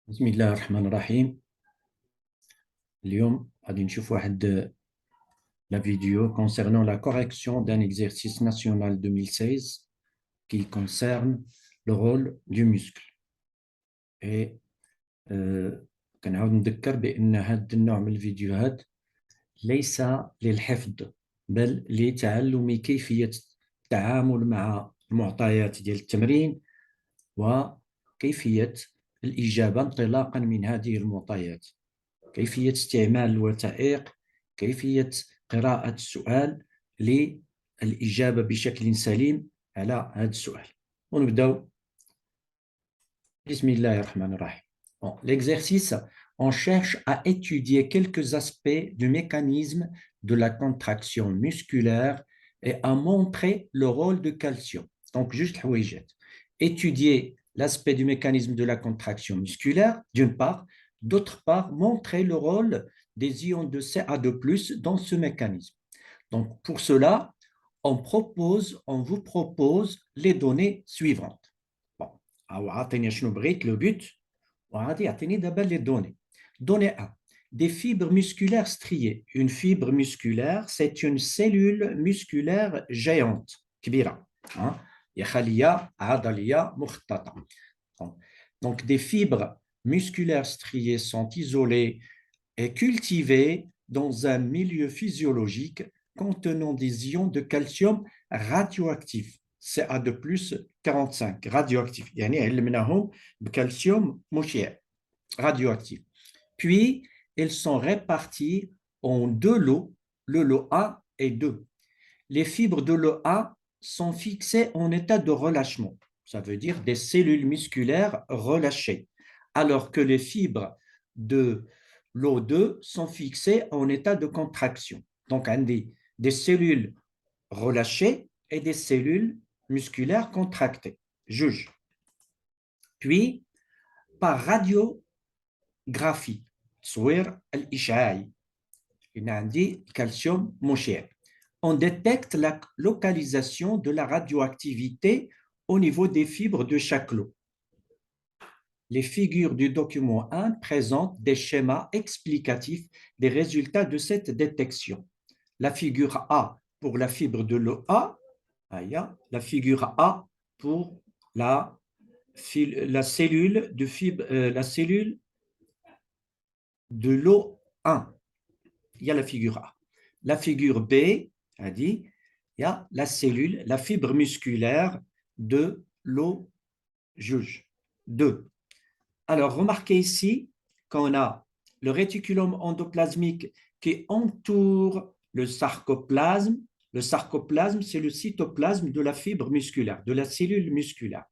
بسم الله الرحمن الرحيم. اليوم غادي نشوف la vidéo concernant la correction d'un exercice national 2016 qui concerne le rôle du muscle. Et كنعاود نذكر بأن هذا النوع من الفيديوهات ليس للحفظ بل لتعلم كيفية التعامل مع المعطيات ديال التمرين وكيفية الإجابة انطلاقا من هذه المعطيات، كيفية استعمال الوثائق، كيفية قراءة السؤال للإجابة بشكل سليم على هذا السؤال. ونبدأ. بسم الله الرحمن الرحيم. Bon, l'exercice, on cherche à étudier quelques aspects du mécanisme de la contraction musculaire et à montrer le rôle de calcium. Donc, juste الحويجات. Étudier l'aspect du mécanisme de la contraction musculaire, d'une part. D'autre part, montrer le rôle des ions de Ca2+ dans ce mécanisme. Donc, pour cela, on vous propose les données suivantes. Bon, le but, les données. Donnée 1. Des fibres musculaires striées. Une fibre musculaire, c'est une cellule musculaire géante, كبيرة. Donc, des fibres musculaires striées sont isolées et cultivées dans un milieu physiologique contenant des ions de calcium radioactifs, Ca2+, 45, radioactifs. يعني علمناهم بكالسيوم مشع radioactif. Puis, elles sont réparties en deux lots, le lot 1 et 2. Les fibres de lot 1 sont fixées en état de relâchement. Ça veut dire des cellules musculaires relâchées, alors que les fibres de lot 2 sont fixées en état de contraction. Donc, on dit des cellules relâchées et des cellules musculaires contractées. Juge. Puis, par radiographie, calcium مشع, on détecte la localisation de la radioactivité au niveau des fibres de chaque lot. Les figures du document 1 présentent des schémas explicatifs des résultats de cette détection. La figure A pour la fibre de lot A, la figure A pour la cellule de fibre, la cellule de lot 1. Il y a la figure A. La figure B a dit, il y a la cellule, la fibre musculaire de lot juge 2. Alors, remarquez ici qu'on a le réticulum endoplasmique qui entoure le sarcoplasme. Le sarcoplasme, c'est le cytoplasme de la fibre musculaire, de la cellule musculaire.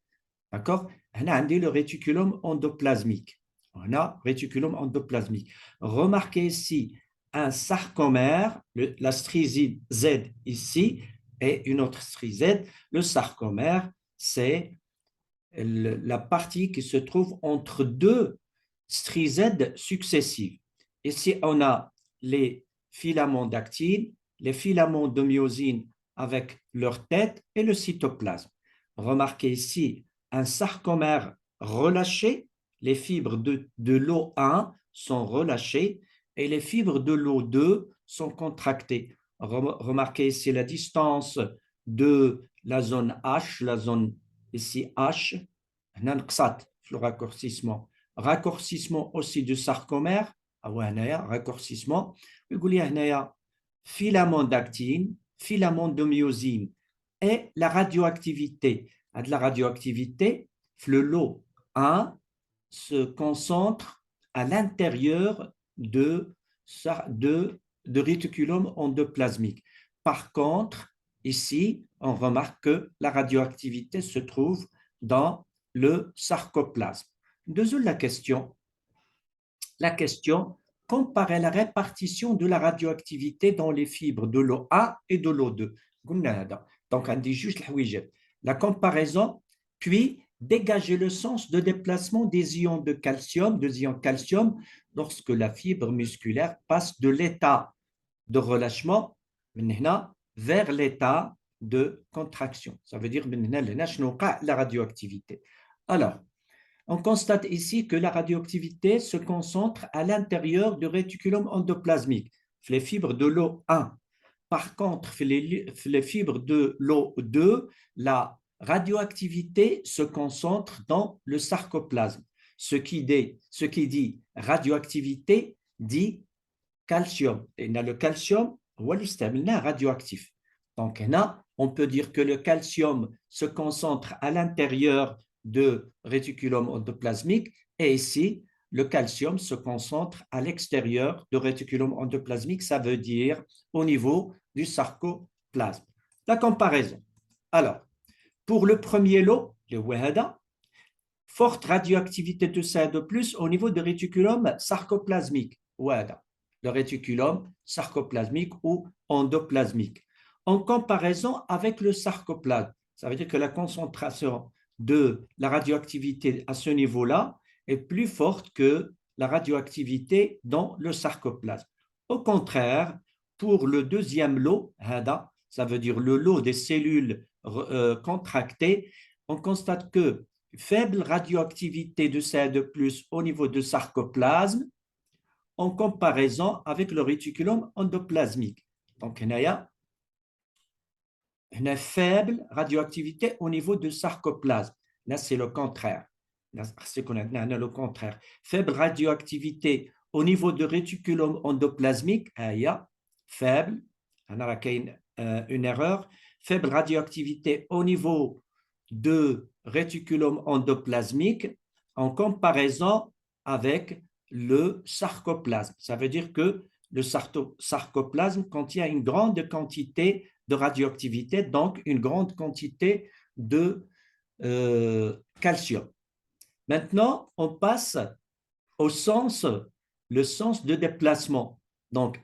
D'accord? On a le réticulum endoplasmique. On a réticulum endoplasmique. Remarquez ici un sarcomère, la striside Z ici, et une autre striside. Le sarcomère, c'est la partie qui se trouve entre deux strisèdes successives. Ici, on a les filaments d'actine, les filaments de myosine avec leur tête et le cytoplasme. Remarquez ici un sarcomère relâché, les fibres de lot 1 sont relâchées et les fibres de lot 2 sont contractées. Remarquez ici la distance de la zone H, la zone ici H, le raccourcissement. Raccourcissement aussi du sarcomère, raccourcissement. Filament d'actine, filament de myosine et la radioactivité. La radioactivité, le lot 1 se concentre à l'intérieur de réticulum endoplasmique. Par contre, ici, on remarque que la radioactivité se trouve dans le sarcoplasme. Deuxième la question, comparer la répartition de la radioactivité dans les fibres de l'eau A et de l'eau 2. Donc, on dit juste la comparaison, puis dégager le sens de déplacement des ions de calcium, lorsque la fibre musculaire passe de l'état de relâchement vers l'état de contraction. Ça veut dire la radioactivité. Alors, On constate ici que la radioactivité se concentre à l'intérieur du réticulum endoplasmique, les fibres de l'O1. Par contre, les fibres de l'O2, la radioactivité se concentre dans le sarcoplasme. Ce qui dit radioactivité dit calcium. Et le calcium, c'est radioactif. Donc, on peut dire que le calcium se concentre à l'intérieur de réticulum endoplasmique et ici, le calcium se concentre à l'extérieur du réticulum endoplasmique, ça veut dire au niveau du sarcoplasme. La comparaison. Alors, pour le premier lot, le WAHADA, forte radioactivité de CA2+, au niveau du réticulum sarcoplasmique, WAHADA, le réticulum sarcoplasmique ou endoplasmique. En comparaison avec le sarcoplasme, ça veut dire que la concentration de la radioactivité à ce niveau-là est plus forte que la radioactivité dans le sarcoplasme. Au contraire, pour le deuxième lot, ça veut dire le lot des cellules contractées, on constate que faible radioactivité de CA2+, au niveau du sarcoplasme en comparaison avec le réticulum endoplasmique. Donc, il y a une faible radioactivité au niveau du sarcoplasme. Là, c'est le contraire. C'est le contraire. Faible radioactivité au niveau du réticulum endoplasmique, il y a faible, on a une erreur, faible radioactivité au niveau de réticulum endoplasmique en comparaison avec le sarcoplasme. Ça veut dire que le sarcoplasme contient une grande quantité de radioactivité, donc une grande quantité de calcium. Maintenant, on passe au sens, le sens de déplacement. Donc,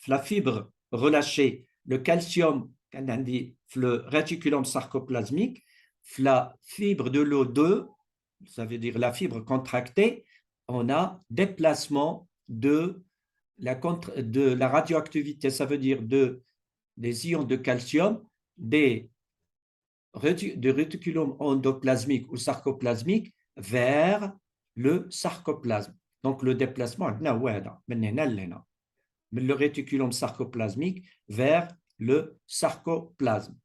la fibre relâchée, le calcium, le réticulum sarcoplasmique, la fibre de l'O2, ça veut dire la fibre contractée, on a déplacement de la radioactivité, ça veut dire des ions de calcium, du réticulum endoplasmique ou sarcoplasmique vers le sarcoplasme. Donc, le déplacement, le réticulum sarcoplasmique vers le sarcoplasme.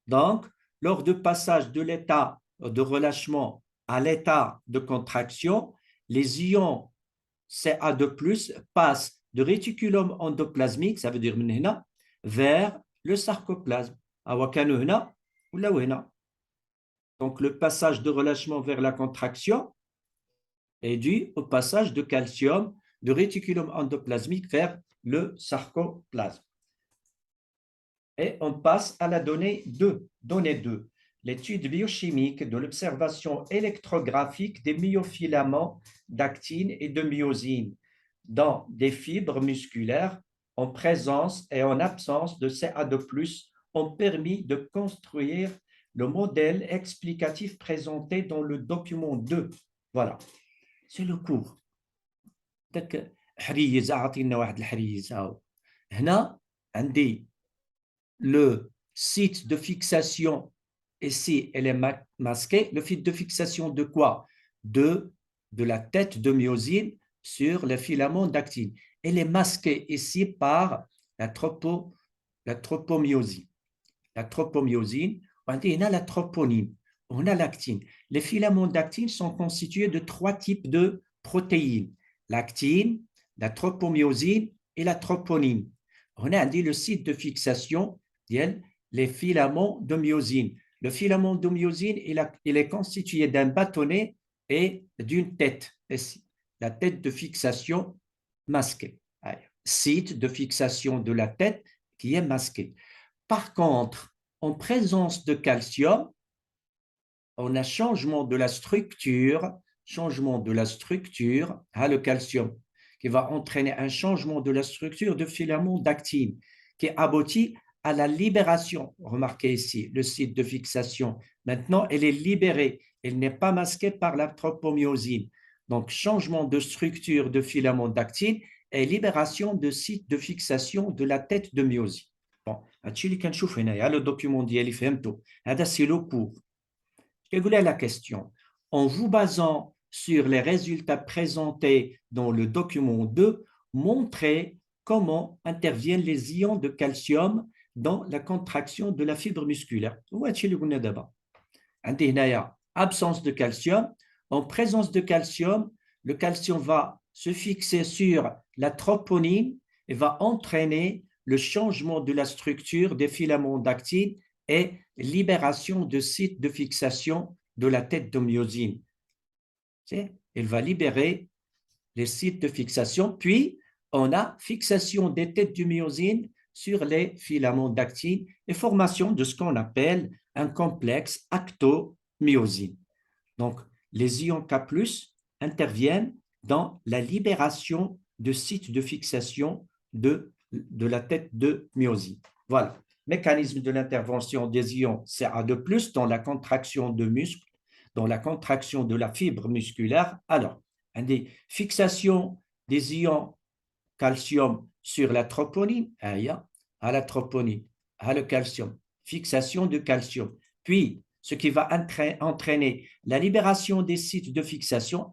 Donc, lors du passage de l'état de relâchement à l'état de contraction, les ions CA2+, passent du réticulum endoplasmique, ça veut dire vers le sarcoplasme. Donc, le passage de relâchement vers la contraction est dû au passage de calcium du réticulum endoplasmique vers le sarcoplasme. Et on passe à la donnée 2. Donnée 2. L'étude biochimique de l'observation électrographique des myofilaments d'actine et de myosine dans des fibres musculaires en présence et en absence de CA2+, ont permis de construire le modèle explicatif présenté dans le document 2. Voilà, c'est le cours. حريز أعطينا واحد الحريز هنا عندي le site de fixation ici elle est masquée. Le site de fixation de quoi? De la tête de myosine sur le filament d'actine. Elle est masquée ici par la tropomyosine. La tropomyosine, on a la troponine, on a l'actine. Les filaments d'actine sont constitués de 3 types de protéines. L'actine, la tropomyosine et la troponine. On a dit le site de fixation, les filaments de myosine. Le filament de myosine, il est constitué d'un bâtonnet et d'une tête, ici, la tête de fixation masquée. Site de fixation de la tête qui est masquée. Par contre, en présence de calcium, on a changement de la structure, le calcium, qui va entraîner un changement de la structure de filament d'actine, qui aboutit à la libération. Remarquez ici le site de fixation. Maintenant, elle est libérée. Elle n'est pas masquée par la tropomyosine. Donc, changement de structure de filament d'actine et libération de site de fixation de la tête de myosine. Bon, le document ديالي فهمتو. هذا c'est le cours. Je vais vous lire la question. en vous basant sur les résultats présentés dans le document 2, montrez comment interviennent les ions de calcium dans la contraction de la fibre musculaire. Absence de calcium. En présence de calcium, le calcium va se fixer sur la troponine et va entraîner le changement de la structure des filaments d'actine et libération de sites de fixation de la tête de myosine. Elle va libérer les sites de fixation, puis on a fixation des têtes de myosine sur les filaments d'actine et formation de ce qu'on appelle un complexe actomyosine. Donc, les ions K+, interviennent dans la libération de sites de fixation de la tête de myosine. Voilà. Mécanisme de l'intervention des ions Ca2+, dans la contraction de muscles, dans la contraction de la fibre musculaire. Alors, fixation des ions calcium sur la troponine, à la troponine, à le calcium, fixation de calcium. Puis, ce qui va entraîner la libération des sites de fixation,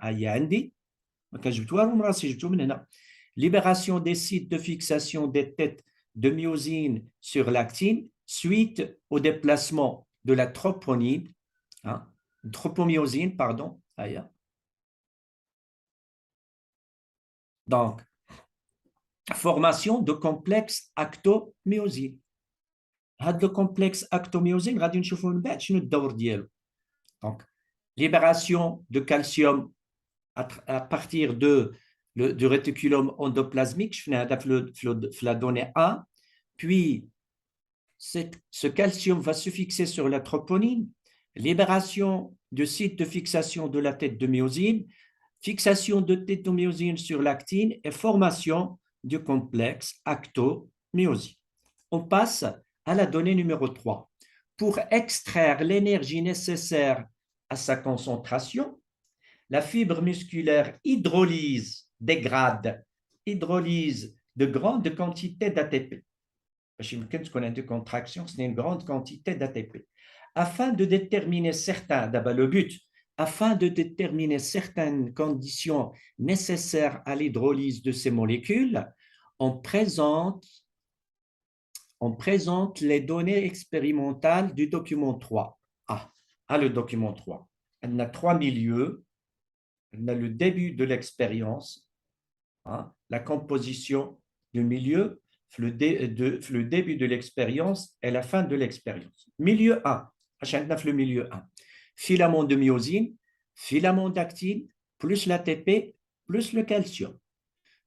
libération des sites de fixation des têtes de myosine sur l'actine suite au déplacement de la troponine, tropomyosine, pardon. Donc, formation de complexe actomyosine. هذا le complexe actomyosine غادي نشوفوا من بعد شنو الدور ديالو. Donc, libération de calcium à partir du réticulum endoplasmique, شفنا هذا في la donnée 1, puis ce calcium va se fixer sur la troponine, libération de site de fixation de la tête de myosine, fixation de tête de myosine sur l'actine et formation du complexe actomyosine. On passe à la donnée numéro 3. Pour extraire l'énergie nécessaire à sa concentration, la fibre musculaire dégrade de grandes quantités d'ATP. De contraction, c'est une grande quantité d'ATP. Afin de déterminer le but, afin de déterminer certaines conditions nécessaires à l'hydrolyse de ces molécules, on présente les données expérimentales du document 3. Le document 3. On a 3 milieux. On a le début de l'expérience, la composition du milieu, le début de l'expérience et la fin de l'expérience. Milieu 1. Le milieu 1. Filament de myosine, filament d'actine, plus l'ATP, plus le calcium.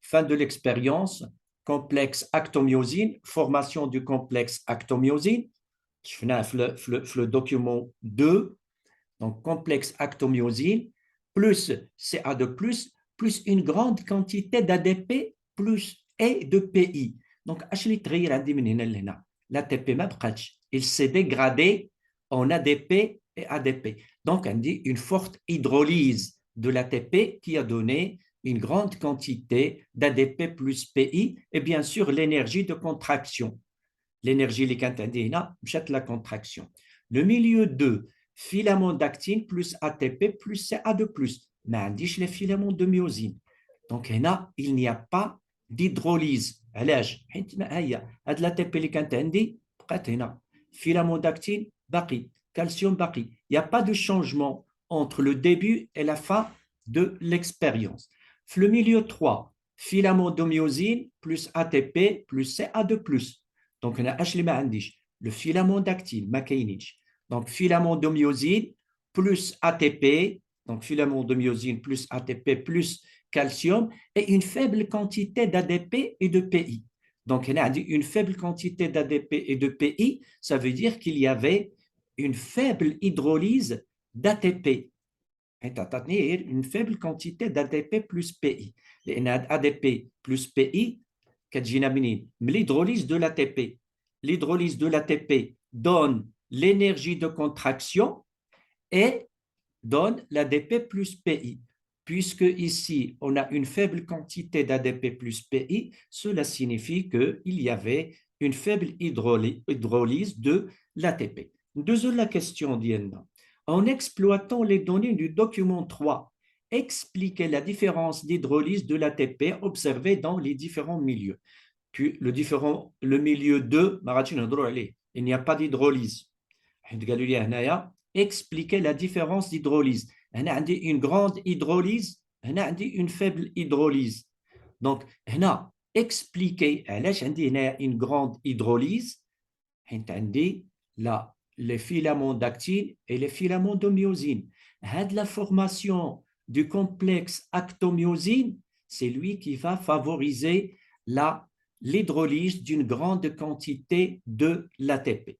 Fin de l'expérience, complexe actomyosine, formation du complexe actomyosine. Je fais le document 2, donc complexe actomyosine, plus Ca2+, plus une grande quantité d'ADP, plus et de PI. Donc, l'ATP, il s'est dégradé en ADP et ADP. Donc, on dit une forte hydrolyse de l'ATP qui a donné une grande quantité d'ADP plus PI et bien sûr l'énergie de contraction. L'énergie la contraction. Le milieu 2, filament d'actine plus ATP plus Ca2+. Mais les filaments de myosine. Donc, il n'y a pas d'hydrolyse. l'ATP اللي كانت عندي بقات هنا. Filament d'actine, baqi. Calcium, baqi. Il n'y a pas de changement entre le début et la fin de l'expérience. Le milieu 3, filament de myosine plus ATP plus Ca2+. Donc, on a le filament d'actine, donc filament de myosine plus ATP, donc filament de myosine plus ATP plus calcium et une faible quantité d'ADP et de PI. Donc, on a dit une faible quantité d'ADP et de PI, ça veut dire qu'il y avait une faible hydrolyse d'ATP. Une faible quantité d'ADP plus PI. ADP plus PI, l'hydrolyse de l'ATP. L'hydrolyse de l'ATP donne l'énergie de contraction et donne l'ADP plus PI. Puisque ici, on a une faible quantité d'ADP plus PI, cela signifie qu'il y avait une faible hydrolyse de l'ATP. Deuxième la question, Diana. En exploitant les données du document 3, expliquez la différence d'hydrolyse de l'ATP observée dans les différents milieux. Puis le milieu 2, il n'y a pas d'hydrolyse. Expliquez la différence d'hydrolyse. Une grande hydrolyse, une faible hydrolyse. Donc, expliquer une grande hydrolyse, les filaments d'actine et les filaments de myosine. La formation du complexe actomyosine, c'est lui qui va favoriser l'hydrolyse d'une grande quantité de l'ATP.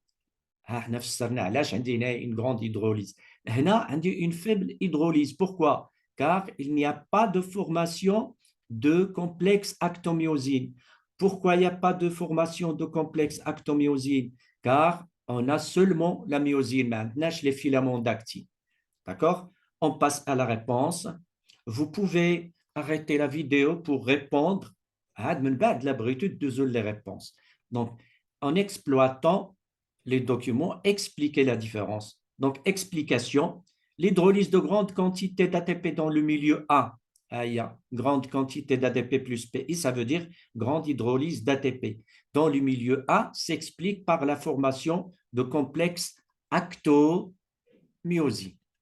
Une grande hydrolyse. Une faible hydrolyse. Pourquoi? Car il n'y a pas de formation de complexe actomyosine. Pourquoi il n'y a pas de formation de complexe actomyosine? Car on a seulement la myosine, maintenant les filaments d'actine. D'accord? On passe à la réponse. Vous pouvez arrêter la vidéo pour répondre à l'habitude de les réponses. Donc, en exploitant les documents, expliquez la différence. Donc, explication. L'hydrolyse de grande quantité d'ATP dans le milieu A, il y a grande quantité d'ATP plus PI, ça veut dire grande hydrolyse d'ATP. Dans le milieu A, s'explique par la formation de complexes actomyosine.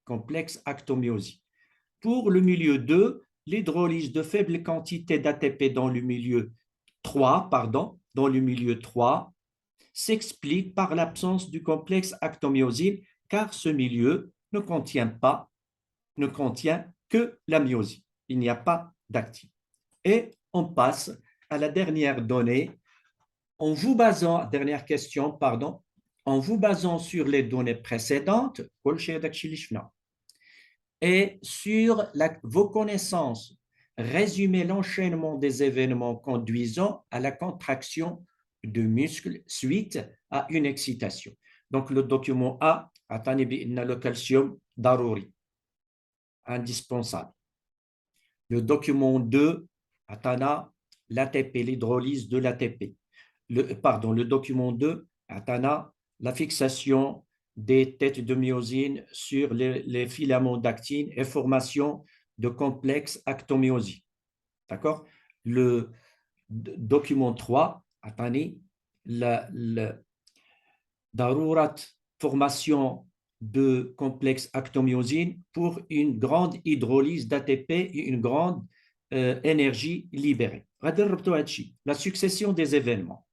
Complexe actomyosine. Pour le milieu 2, l'hydrolyse de faible quantité d'ATP dans le milieu 3, dans le milieu 3, s'explique par l'absence du complexe actomyosine, car ce milieu ne contient que la myosine. Il n'y a pas d'actine. Et on passe à la dernière donnée. Dernière question, en vous basant sur les données précédentes, et sur vos connaissances, résumez l'enchaînement des événements conduisant à la contraction de muscles suite à une excitation. Donc, le document A, le calcium darouri, indispensable. Le document 2, l'ATP, l'hydrolyse de l'ATP. Le document 2, la fixation des têtes de myosine sur les filaments d'actine et formation de complexes actomyosine. D'accord? Le document 3, la darurat, formation de complexes actomyosine pour une grande hydrolyse d'ATP et une grande énergie libérée. La succession des événements.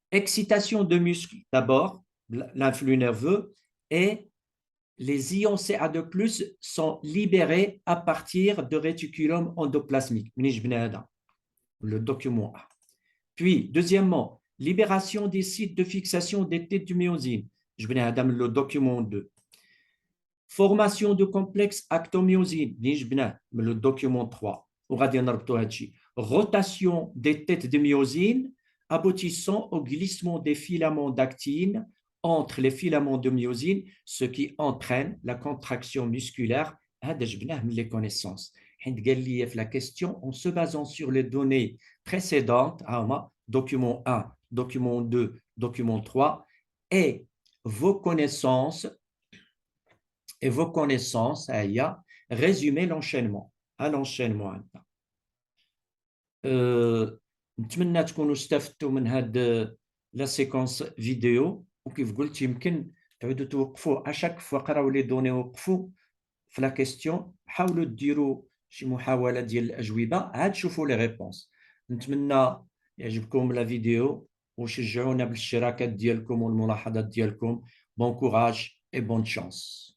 Excitation de muscles, d'abord, l'influx nerveux, et les ions Ca2+ sont libérés à partir de réticulum endoplasmique, le document A. Puis, deuxièmement, libération des sites de fixation des têtes de myosine, le document 2. Formation de complexe actomyosine, le document 3. Rotation des têtes de myosine aboutissant au glissement des filaments d'actine entre les filaments de myosine, ce qui entraîne la contraction musculaire. Les connaissances. La question, en se basant sur les données précédentes, document 1, document 2, document 3, et vos connaissances, résumer l'enchaînement. À l'enchaînement. نتمنى تكونوا استفدتوا من هذه لا سيكونس فيديو، وكيف قلت يمكن تعودوا توقفوا اشاك فوا قراو لي دوني، وقفوا في لا كيستيون، حاولوا ديروا شي محاوله ديال الاجوبه عاد شوفوا لي ريبونس. نتمنى يعجبكم لا فيديو وشجعونا بالاشتراكات ديالكم والملاحظات ديالكم. بون كوراج اي بون شانس.